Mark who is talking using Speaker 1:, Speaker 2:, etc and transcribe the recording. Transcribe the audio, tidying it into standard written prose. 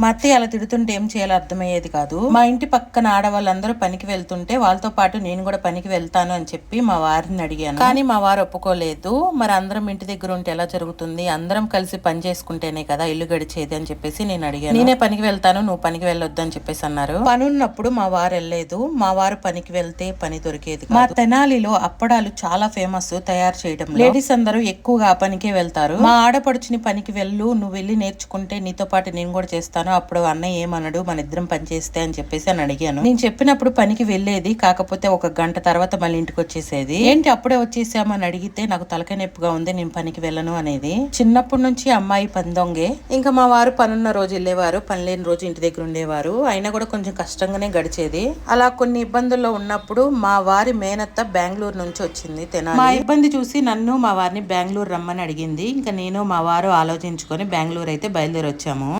Speaker 1: మా అత్తయ్య అలా తిడుతుంటే ఏం చేయాలో అర్థమయ్యేది కాదు. మా ఇంటి పక్కన ఆడవాళ్ళందరూ పనికి వెళ్తుంటే వాళ్ళతో పాటు నేను కూడా పనికి వెళ్తాను అని చెప్పి మా వారిని అడిగాను. కానీ మా వారు ఒప్పుకోలేదు. మరి అందరం ఇంటి దగ్గర ఉంటే ఎలా జరుగుతుంది, అందరం కలిసి పని చేసుకుంటేనే కదా ఇల్లు గడిచేది అని చెప్పేసి నేను అడిగాను. నేనే పనికి వెళ్తాను, నువ్వు పనికి వెళ్ళొద్దు అని చెప్పేసి అన్నారు. పని ఉన్నప్పుడు మా వారు వెళ్ళలేదు. మా వారు పనికి వెళ్తే పని దొరికేది. మా తెనాలిలో అప్పడాలు చాలా ఫేమస్ తయారు చేయడం. లేడీస్ అందరూ ఎక్కువగా ఆ పనికే వెళ్తారు. మా ఆడపడుచుని పనికి వెళ్ళు, నువ్వు వెళ్ళి నేర్చుకుంటే నీతో పాటు నేను కూడా చేస్తాను, అప్పుడు అన్నయ్య ఏమన్నాడు, మన ఇద్దరం పని చేస్తే అని చెప్పేసి అని అడిగాను. నేను చెప్పినప్పుడు పనికి వెళ్ళేది, కాకపోతే ఒక గంట తర్వాత మళ్ళీ ఇంటికి వచ్చేసేది. ఏంటి అప్పుడే వచ్చేసామని అడిగితే నాకు తలకాయ నొప్పిగా ఉంది, నేను పనికి వెళ్ళను అనేది. చిన్నప్పటి నుంచి అమ్మాయి పని దొంగే. ఇంకా మా వారు పనున్న రోజు వెళ్ళేవారు, పని లేని రోజు ఇంటి దగ్గర ఉండేవారు. అయినా కూడా కొంచెం కష్టంగానే గడిచేది. అలా కొన్ని ఇబ్బందుల్లో ఉన్నప్పుడు మా వారి మేనత్త బెంగళూరు నుంచి వచ్చింది తెనాలి. మా ఇబ్బంది చూసి నన్ను మా వారిని బెంగళూరు రమ్మని అడిగింది. ఇంకా నేను మా వారు ఆలోచించుకొని బెంగళూరు అయితే బయలుదేరి వచ్చాము.